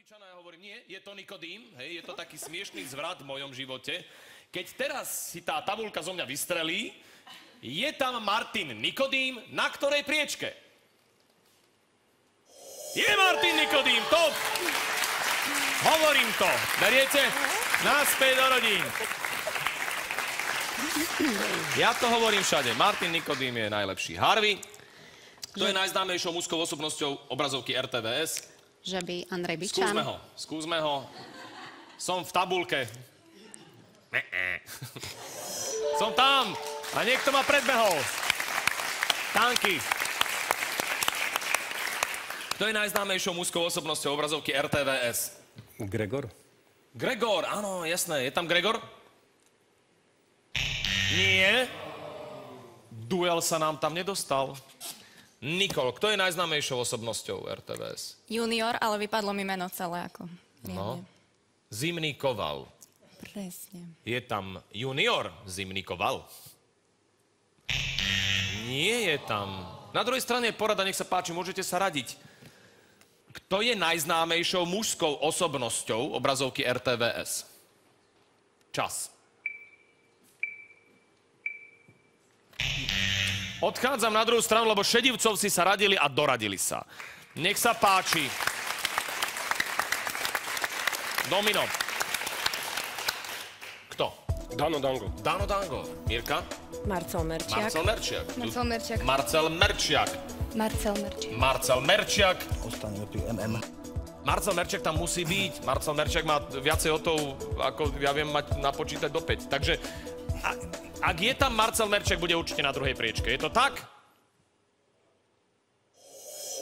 Byčana, ja hovorím, nie, je to Nikodým, hej, je to taký smiešný zvrat v mojom živote. Keď teraz si tá tabuľka zo mňa vystrelí, je tam Martin Nikodým, na ktorej priečke? Je Martin Nikodým, top! Hovorím to, beriete? Naspäť do rodín. Ja to hovorím všade, Martin Nikodým je najlepší. Harvey, kto je najznámejšou mužskou osobnosťou obrazovky RTVS? Že by Andrej Byčan. Skúsme ho. Som v tabulke. Som tam a niekto ma predbehol. Tanky. Kto je najznámejšou mužskou osobnosťou obrazovky RTVS? Gregor. Gregor, áno, jasné. Je tam Gregor? Nie. Duel sa nám tam nedostal. Nikol, kto je najznámejšou osobnosťou RTVS? Junior, ale vypadlo mi meno celé ako. No. Zimný Koval. Presne. Je tam Junior Zimný Koval? Nie je tam. Na druhej strane porada, nech sa páči, môžete sa radiť. Kto je najznámejšou mužskou osobnosťou obrazovky RTVS? Čas. Odchádzam na druhú stranu, lebo šedivcovci sa radili a doradili sa. Nech sa páči. Domino. Kto? Dano Dango. Dano Dango. Mirka? Marcel Merčiak. Marcel Merčiak. Marcel Merčiak. Marcel Merčiak. Marcel Merčiak. Marcel Merčiak. Ostane pri MM. Marcel Merčiak tam musí byť. Marcel Merčiak má viacej otov, ako ja viem mať napočítať do 5. Takže ak je tam Marcel Merčiak, bude určite na druhej priečke. Je to tak?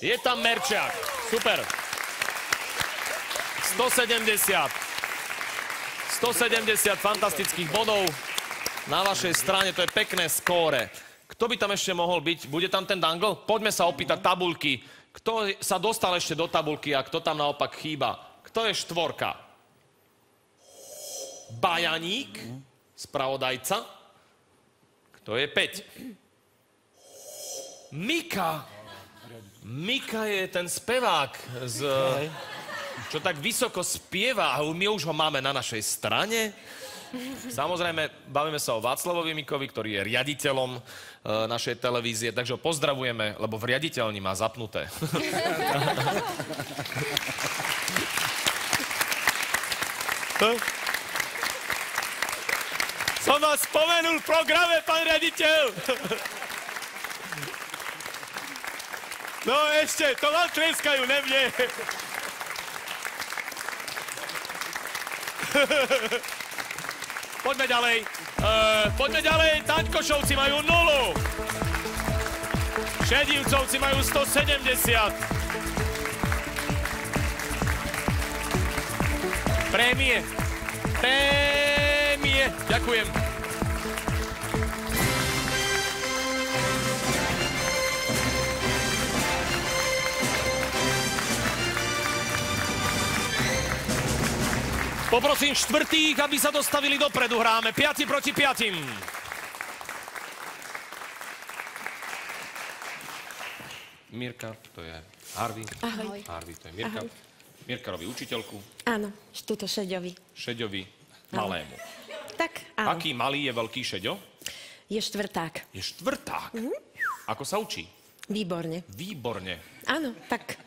Je tam Merčiak. Super. 170 fantastických bodov na vašej strane. To je pekné skóre. Kto by tam ešte mohol byť? Bude tam ten Dangle? Poďme sa opýtať tabuľky. Kto sa dostal ešte do tabuľky a kto tam naopak chýba? Kto je štvorka? Bajaník? Spravodajca? Kto je 5? Mika. Mika je ten spevák, čo tak vysoko spieva a my už ho máme na našej strane. Samozrejme, bavíme sa o Václavovi Mikovi, ktorý je riaditeľom našej televízie, takže ho pozdravujeme, lebo v riaditeľni má zapnuté. Som vás spomenul v programe, pán riaditeľ. No ešte, to vám tleskajú, ne mne. Poďme ďalej. Taňkošovci majú 0. Šedivcovci majú 170. Prémie. Ďakujem. Poprosím štvrtých, aby sa dostavili dopredu. Hráme 5 proti 5. Mirka, to je Harvey. Ahoj. Harvey, to je Mirka. Ahoj. Mirka robí učiteľku. Áno, túto Šeďovi. Šeďovi malému. Tak, áno. Aký malý je veľký Šeďo? Je štvrták. Je štvrták. Ako sa učí? Výborne. Výborne. Áno, tak.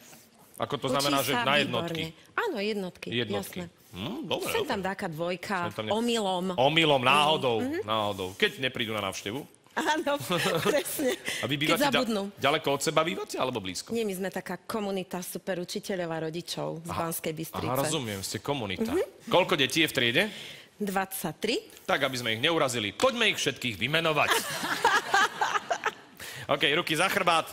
Ako to znamená, že na jednotky? Výborne. Áno, jednotky. Jasné. Dobre, Sem tam dáka dvojka, Sem tam omylom. Omylom, náhodou. Keď neprídu na návštevu. Áno, presne. A vy Keď bývate zabudnú. ďaleko od seba bývate, alebo blízko? Nie, my sme taká komunita super učiteľov a rodičov z Banskej Bystrice. Aha, rozumiem, ste komunita. Koľko detí je v triede? 23. Tak, aby sme ich neurazili. Poďme ich všetkých vymenovať. OK, ruky za chrbát.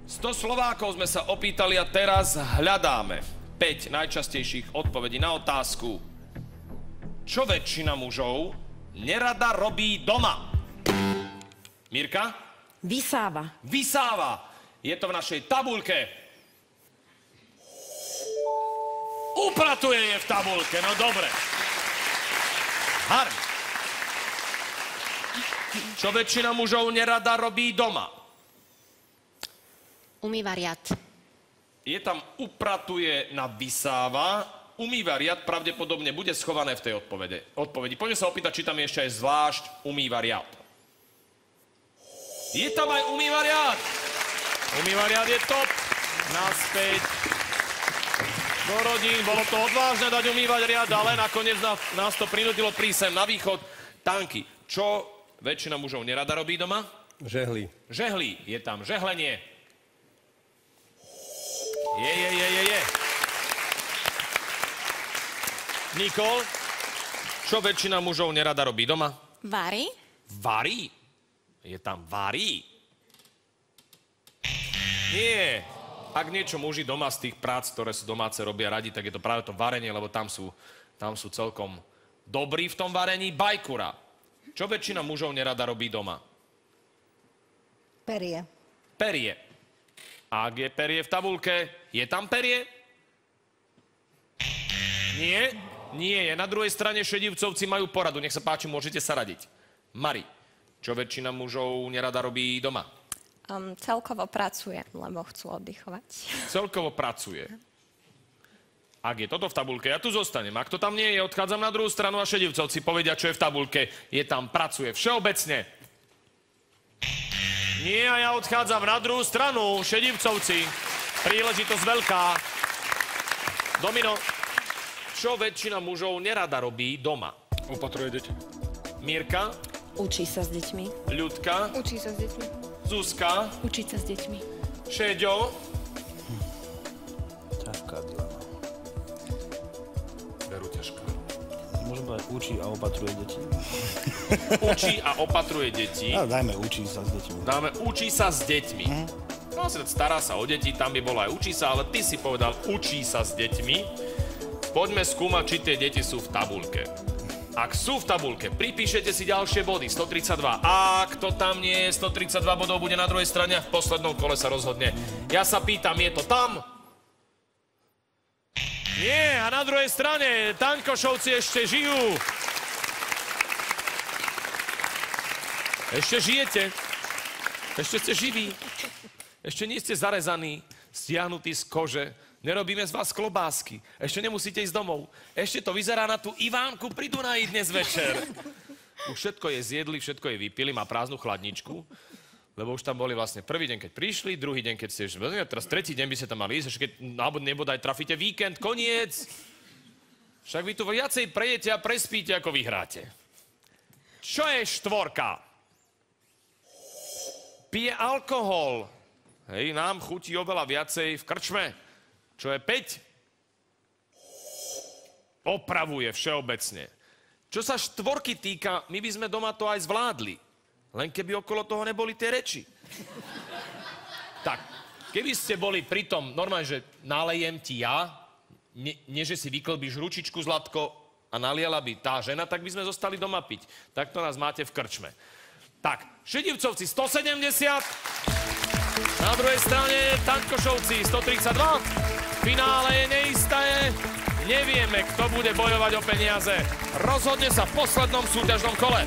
100 Slovákov sme sa opýtali a teraz hľadáme 5 najčastejších odpovedí na otázku. Čo väčšina mužov nerada robí doma? Mirka? Vysáva. Vysáva. Je to v našej tabuľke. Upratuje je v tabuľke, no dobre. Harry. Čo väčšina mužov nerada robí doma? Umýva riad. je tam upratuje na vysáva, umýva riad, pravdepodobne bude schované v tej odpovedi. Poďme sa opýtať, či tam je ešte aj zvlášť umýva riad. Je tam aj umýva riad. Umýva riad je top. Naspäť do rodín. Bolo to odvážne dať umývať riad, ale nakoniec nás to prinútilo prísť sem na východ. Tanky. Čo väčšina mužov nerada robí doma? Žehli. Žehli. Je tam žehlenie. Je. Nikol, čo väčšina mužov nerada robí doma? Varí? Varí? Je tam varí? Nie. Ak niečo muži doma z tých prác, ktoré sú domáce, robia radi, tak je to práve to varenie, lebo tam sú celkom dobrí v tom varení. Bajkura. Čo väčšina mužov nerada robí doma? Perie. Perie. A ak je perie v tabuľke, je tam perie? Nie. Nie je. Na druhej strane šedivcovci majú poradu. Nech sa páči, môžete sa radiť. Mari, čo väčšina mužov nerada robí doma? Celkovo pracuje, lebo chcú oddychovať. Celkovo pracuje. Ak je toto v tabuľke, ja tu zostanem. Ak to tam nie je, odchádzam na druhú stranu a šedivcovci povedia, čo je v tabuľke. Je tam, pracuje všeobecne. Nie, a ja odchádzam na druhú stranu. Šedivcovci. Príležitosť veľká. Domino. Čo väčšina mužov nerada robí doma? Opatruje deti. Mirka. Učí sa s deťmi. Ľudka. Učí sa s deťmi. Zuzka. Učiť sa s deťmi. Šeďo. Ťažká dilema. Veru ťažká. Môžeme aj učí a opatruje deti. Učí a opatruje deti. No, dajme učí sa s deťmi. Dáme učí sa s deťmi. No, stará sa o deti, tam by bolo aj učí sa, ale ty si povedal učí sa s deťmi. Poďme skúmať, či tie deti sú v tabuľke. Ak sú v tabuľke, pripíšete si ďalšie body, 132. Ak to tam nie je, 132 bodov bude na druhej strane a v poslednom kole sa rozhodne. Ja sa pýtam, je to tam? Nie, a na druhej strane Tankošovci ešte žijú. Ešte žijete. Ešte ste živí. Ešte nie ste zarezaní, stiahnutí z kože. Nerobíme z vás klobásky. Ešte nemusíte ísť domov. Ešte to vyzerá na tú Ivánku pri Dunaji dnes večer. Už všetko je zjedli, všetko je vypili, má prázdnu chladničku. Lebo už tam boli vlastne prvý deň, keď prišli, druhý deň, keď ste ešte... Teraz tretí deň by ste tam mali ísť, ešte keď nebodaj trafíte víkend, koniec. Však vy tu viacej prejete a prespíte, ako vyhráte. Čo je štvorka? Pije alkohol. Hej, nám chutí oveľa viacej v krčme. Čo je 5? Opravuje všeobecne. Čo sa štvorky týka, my by sme doma to aj zvládli. Len keby okolo toho neboli tie reči. Tak, keby ste boli pri tom, normálne, že nalejem ti ja, nie že si vyklbíš ručičku, Zlatko, a naliela by tá žena, tak by sme zostali doma piť. Tak to nás máte v krčme. Tak, šedivcovci 170, na druhej strane Tankošovci 132. Finále je neisté, nevieme, kto bude bojovať o peniaze. Rozhodne sa v poslednom súťažnom kole.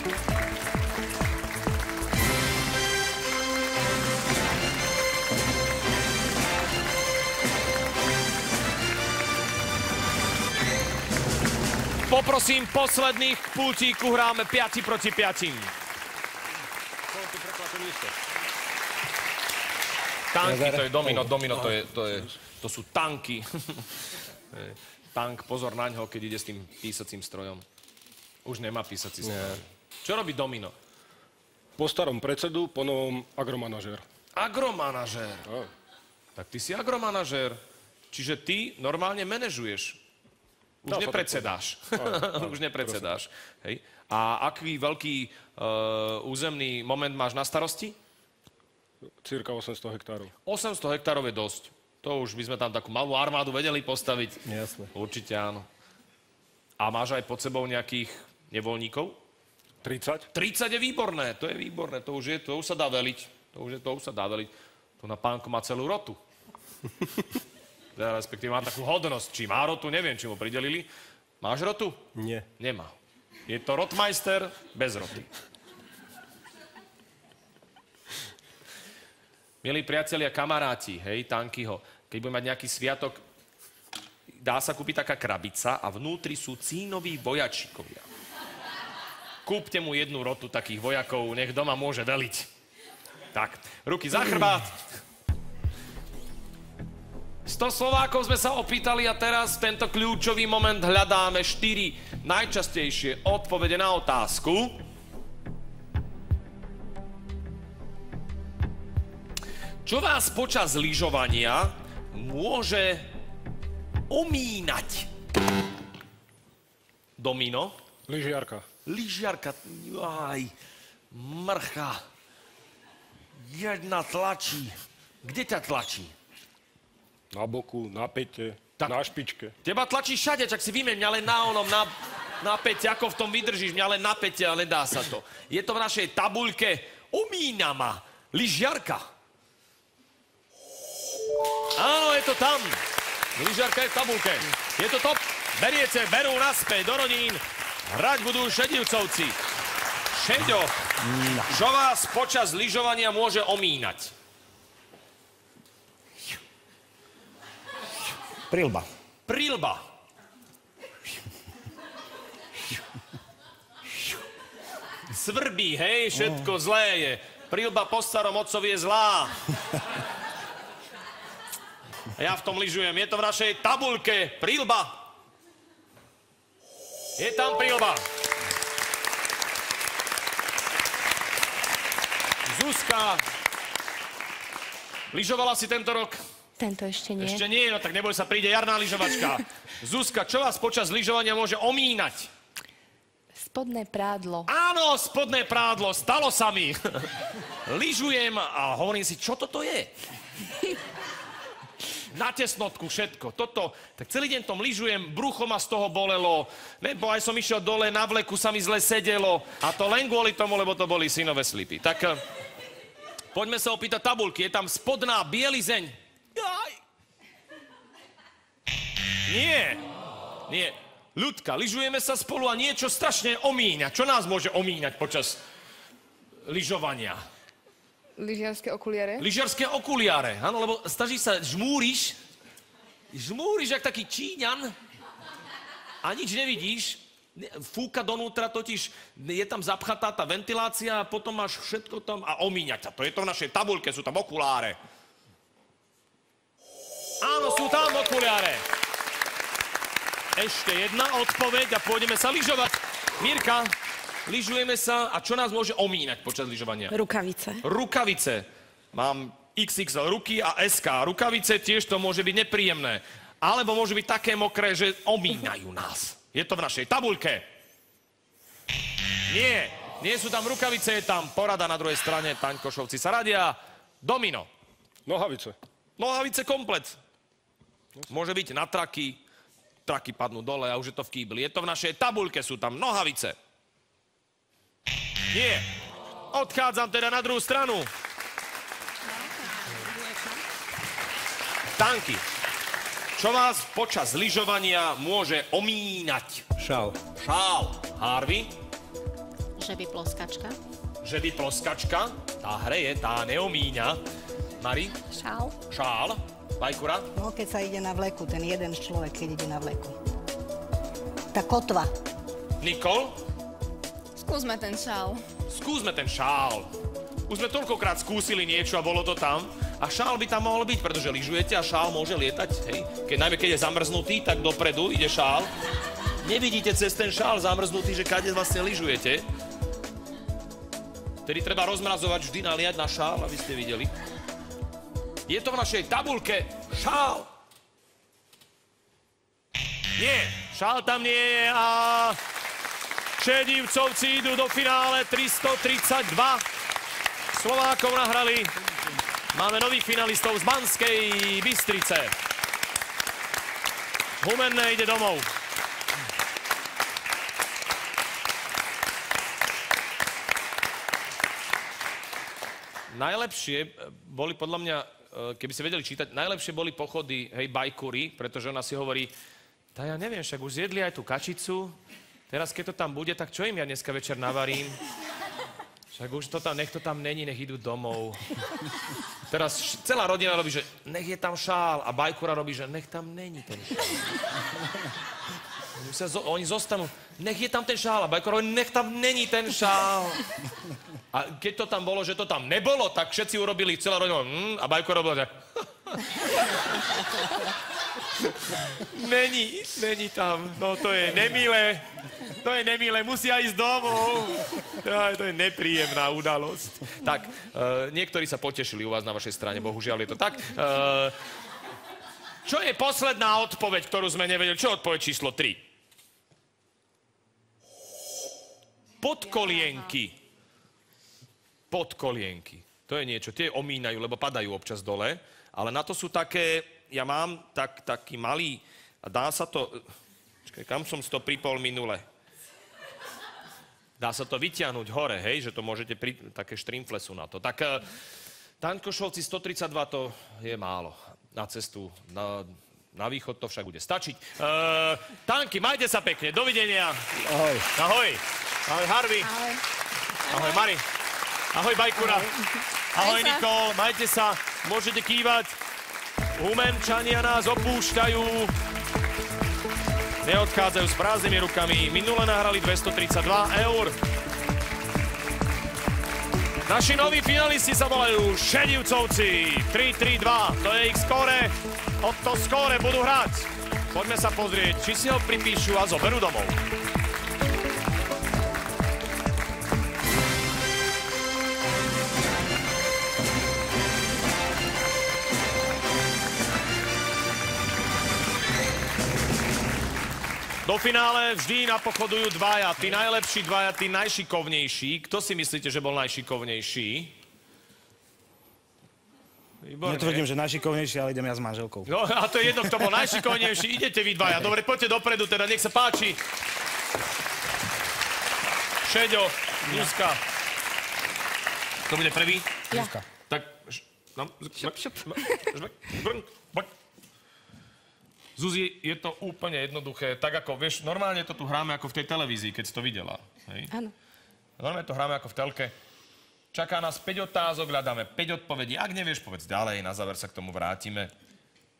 Poprosím posledných k pultíku, hráme 5 proti 5. Tanky, to je domino, to sú tanky. Tank, pozor na ňo, keď ide s tým písacím strojom. Už nemá písací stroj. Čo robí domino? Po starom predsedu, po novom agromanažér. Agromanažér. Tak ty si agromanažér. Čiže ty normálne manažuješ. Už nepredsedáš. Už nepredsedáš. Hej. A aký veľký územný moment máš na starosti? Cirka 800 hektárov. 800 hektárov je dosť. To už by sme tam takú malú armádu vedeli postaviť. Jasne. Určite áno. A máš aj pod sebou nejakých nevoľníkov? 30. 30 je výborné, to je výborné. To už sa dá veliť. To už sa dá veliť. To na pánko má celú rotu. Respektíve má takú hodnosť. Či má rotu, neviem, či mu pridelili. Máš rotu? Nie. Nemá. Je to rotmeister bez roty. Milí priatelia, kamaráti, hej, Tankyho, keď bude mať nejaký sviatok, dá sa kúpiť taká krabica a vnútri sú cínoví vojačikovia. Kúpte mu jednu rotu takých vojakov, nech doma môže veliť. Tak, ruky za chrbát. 100 Slovákov sme sa opýtali a teraz v tento kľúčový moment hľadáme 4 najčastejšie odpovede na otázku. Čo vás počas lyžovania môže omínať? Domino? Lyžiarka. Lyžiarka, aj, mrcha. Jedna tlačí. Kde ťa tlačí? Na boku, na pete, na špičke. Teba tlačí všade, čak si vymeň, mňa len na onom, na pete, ako v tom vydržíš, mňa len na pete, ale nedá sa to. Je to v našej tabuľke, omína ma, lyžiarka. Áno, je to tam. Lyžiarka je v tabuľke. Je to top. Beriete, berú naspäť do Rodín. Hrať budú Šedivcovci. Šeďo, čo vás počas lyžovania môže omínať? Prilba. Prilba. Svrbí, hej, všetko zlé je. Prilba po starom otcovi je zlá. Ja v tom lyžujem. Je to v našej tabuľke. Prilba. Je tam prilba. Zuzka. Lyžovala si tento rok? Tento ešte nie. Ešte nie, no tak neboj sa, príde jarná lyžovačka. Zuzka, čo vás počas lyžovania môže omínať? Spodné prádlo. Áno, spodné prádlo, stalo sa mi. Lyžujem a hovorím si, čo toto je? Na tesnotku všetko. Toto, tak celý deň tom lyžujem, brucho ma z toho bolelo, nebo aj som išiel dole, na vleku sa mi zle sedelo. A to len kvôli tomu, lebo to boli synové slipy. Tak poďme sa opýtať tabulky. Je tam spodná bielizeň. Aj. Nie. Ľudka, lyžujeme sa spolu a niečo strašne omíňa. Čo nás môže omíňať počas lyžovania? Lyžiarske okuliare? Lyžiarske okuliare, áno, lebo snažíš sa, žmúriš jak taký Číňan a nič nevidíš. Fúka donútra, totiž je tam zapchatá tá ventilácia a potom máš všetko tam a omíňa ťa. To je to v našej tabuľke, sú tam okuláre. Áno, sú tam okuliare. Ešte jedna odpoveď a pôjdeme sa lyžovať. Mirka, lyžujeme sa a čo nás môže omínať počas lyžovania? Rukavice. Rukavice. Mám XXL ruky a SK. Rukavice tiež to môže byť nepríjemné. Alebo môže byť také mokré, že omínajú nás. Je to v našej tabuľke. Nie sú tam rukavice, je tam porada na druhej strane. Taňkošovci sa radia. Domino. Nohavice. Nohavice komplet. Môže byť na traky padnú dole a už je to v kýbli. Je to v našej tabuľke, sú tam nohavice. Nie. Odchádzam teda na druhú stranu. Tanky. Čo vás počas lyžovania môže omínať? Šál. Harvey. Žeby ploskačka. Žeby ploskačka. Tá hreje, tá neomíňa. Mari. Šál. Bajkura. No, keď sa ide na vleku, ten jeden človek, keď ide na vleku. Tá kotva. Nikol. Skúsme ten šál. Už sme toľkokrát skúsili niečo a bolo to tam. A šál by tam mohol byť, pretože lyžujete a šál môže lietať, hej. Najmä keď je zamrznutý, tak dopredu ide šál. Nevidíte cez ten šál zamrznutý, že kade vlastne lyžujete. Tedy treba rozmrazovať, vždy naliať na šál, aby ste videli. Je to v našej tabuľke šál. Nie, šál tam nie je a Šedivcovci idú do finále 332. Slovákov nahrali. Máme nových finalistov z Banskej Bystrice. Humenné ide domov. Najlepšie boli podľa mňa, keby ste vedeli čítať, najlepšie boli pochody, hej, bajkúry, pretože ona si hovorí, tá ja neviem, však už zjedli aj tú kačicu, teraz keď to tam bude, tak čo im ja dneska večer navarím? Však už to tam, nech to tam není, nech idú domov. Teraz celá rodina robí, že nech je tam šál. A Bajkura robí, že nech tam není ten šál. Oni zostanú, nech je tam ten šál. A Bajkura robí, nech tam není ten šál. A keď to tam bolo, že to tam nebolo, tak všetci urobili, celá rodina, a Bajkura robila, že... Není tam. No to je nemilé. To je nemilé, musia ísť domov. To je nepríjemná udalosť. Tak, niektorí sa potešili u vás na vašej strane, bohužiaľ je to tak. Čo je posledná odpoveď, ktorú sme nevedeli? Čo je odpoveď číslo 3? Podkolienky. Podkolienky. To je niečo, tie omínajú, lebo padajú občas dole, ale na to sú také, ja mám taký malý, a dá sa to, čakaj, kam som si to pripol minule? Dá sa to vyťahnuť hore, hej, že to môžete, také štrimfle sú na to. Tak, Taňkošovci 132 to je málo. Na cestu, na východ to však bude stačiť. Tanky, majte sa pekne, dovidenia. Ahoj. Ahoj. Ahoj, Harvey. Ahoj. Ahoj, Mari. Ahoj, Bajkura. Ahoj, Nikol, majte sa, môžete kývať. Humenčania nás opúšťajú. Neodchádzajú s prázdnymi rukami. Minule nahrali 232 eur. Naši noví finalisti sa volajú Šedivcovci. 3-3-2, to je ich skóre. Od to skóre budú hrať. Poďme sa pozrieť, či si ho pripíšu a zoberú domov. Do finále vždy napochodujú dvaja, tí najlepší dvaja, tí najšikovnejší. Kto si myslíte, že bol najšikovnejší? Výborne. Netvrdím, že najšikovnejší, ale idem ja s manželkou. No a to je jedno, kto bol najšikovnejší. Idete vy dvaja. Dobre, poďte dopredu teda, nech sa páči. Šeďo, Zuzka. Kto bude prvý? Ja. Tak... Zuzi, je to úplne jednoduché, tak ako, vieš, normálne to tu hráme ako v tej televízii, keď si to videla, hej? Áno. Normálne to hráme ako v telke. Čaká nás 5 otázok, hľadáme 5 odpovedí. Ak nevieš, povedz ďalej, na záver sa k tomu vrátime.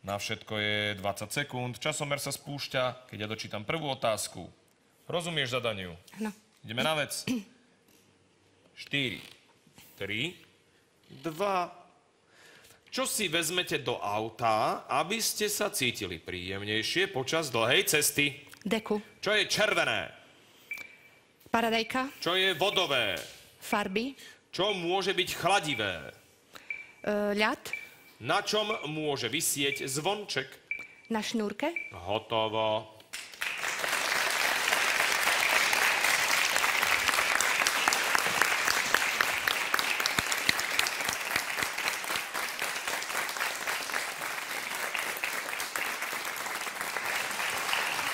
Na všetko je 20 sekúnd, časomer sa spúšťa, keď ja dočítam prvú otázku. Rozumieš zadaniu? Áno. Ideme na vec. 4, 3, 2... Čo si vezmete do auta, aby ste sa cítili príjemnejšie počas dlhej cesty? Deku. Čo je červené? Paradajka. Čo je vodové? Farby. Čo môže byť chladivé? Ľad. Na čom môže visieť zvonček? Na šnúrke. Hotovo.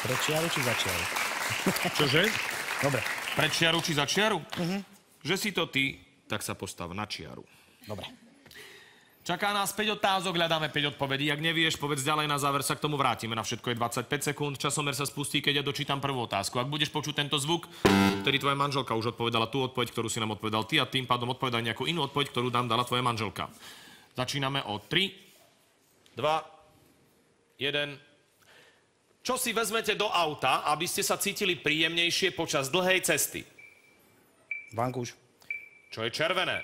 Pre čiaru či za čiaru? Čože? Dobre. Pre čiaru či za čiaru? Že si to ty, tak sa postav na čiaru. Dobre. Čaká nás 5 otázok, hľadáme 5 odpovedí. Ak nevieš, povedz ďalej, na záver sa k tomu vrátime. Na všetko je 25 sekúnd, časomer sa spustí, keď ja dočítam prvú otázku. Ak budeš počuť tento zvuk, ktorý tvoja manželka už odpovedala tú odpoveď, ktorú si nám odpovedal ty, a tým pádom odpovedaj nejakú inú odpoveď, ktorú nám dala tvoja manželka. Začíname o 3, 2, 1... Čo si vezmete do auta, aby ste sa cítili príjemnejšie počas dlhej cesty? Vankúš. Čo je červené?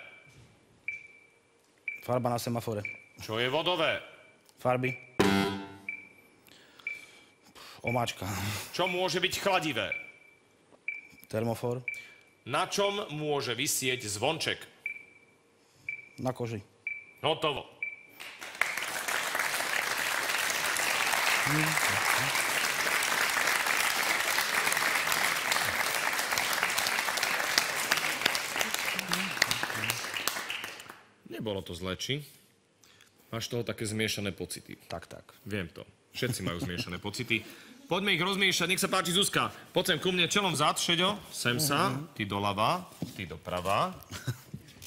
Farba na semafore. Čo je vodové? Farby. Omáčka. Čo môže byť chladivé? Termofor. Na čom môže visieť zvonček? Na koži. Hotovo. Nebolo to zle, či? Máš toho také zmiešané pocity. Tak. Viem to. Všetci majú zmiešané pocity. Poďme ich rozmiešať. Nech sa páči, Zuzka. Poď sem ku mne, čelom vzad, Šeďo. Sem sa. Ty doľava, ty doprava.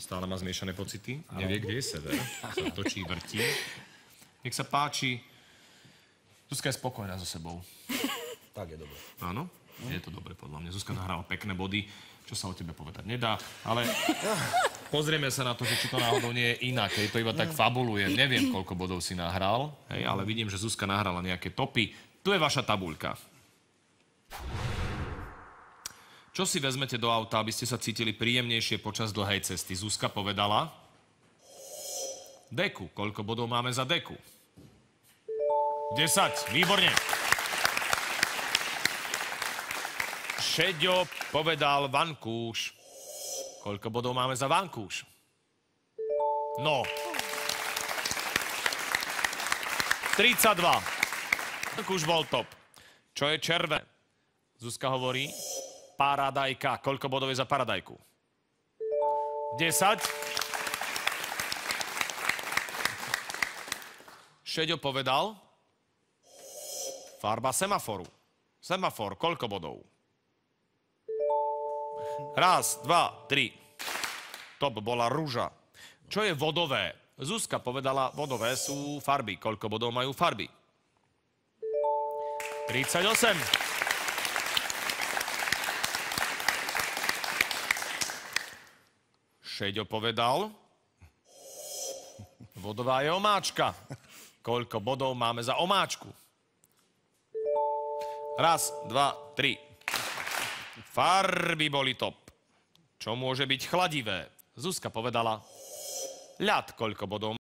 Stále má zmiešané pocity. Nevie, kde je sever. Sa točí, vrtí. Nech sa páči. Zuzka je spokojná so sebou. Tak je dobre. Áno? Je to dobre podľa mňa. Zuzka nahrala pekné body, čo sa o tebe povedať nedá, ale pozrieme sa na to, že či to náhodou nie je inak. Hej, to iba tak fabuluje. Neviem, koľko bodov si nahral, hej, ale vidím, že Zuzka nahrala nejaké topy. Tu je vaša tabuľka. Čo si vezmete do auta, aby ste sa cítili príjemnejšie počas dlhej cesty? Zuzka povedala deku. Koľko bodov máme za deku? 10. Výborne. Šeďo povedal vankúš. Koľko bodov máme za vankúš? No. 32. Vankúš bol top. Čo je červené? Zuzka hovorí paradajka. Koľko bodov je za paradajku? 10. Šeďo povedal farba semaforu. Semafor, koľko bodov? 1, 2, 3. Top bola rúža. Čo je vodové? Zuzka povedala, vodové sú farby. Koľko bodov majú farby? 38. Šeďo povedal, vodová je omáčka. Koľko bodov máme za omáčku? 1, 2, 3. Farby boli top. Čo môže byť chladivé? Zuzka povedala ľad. Koľko bodov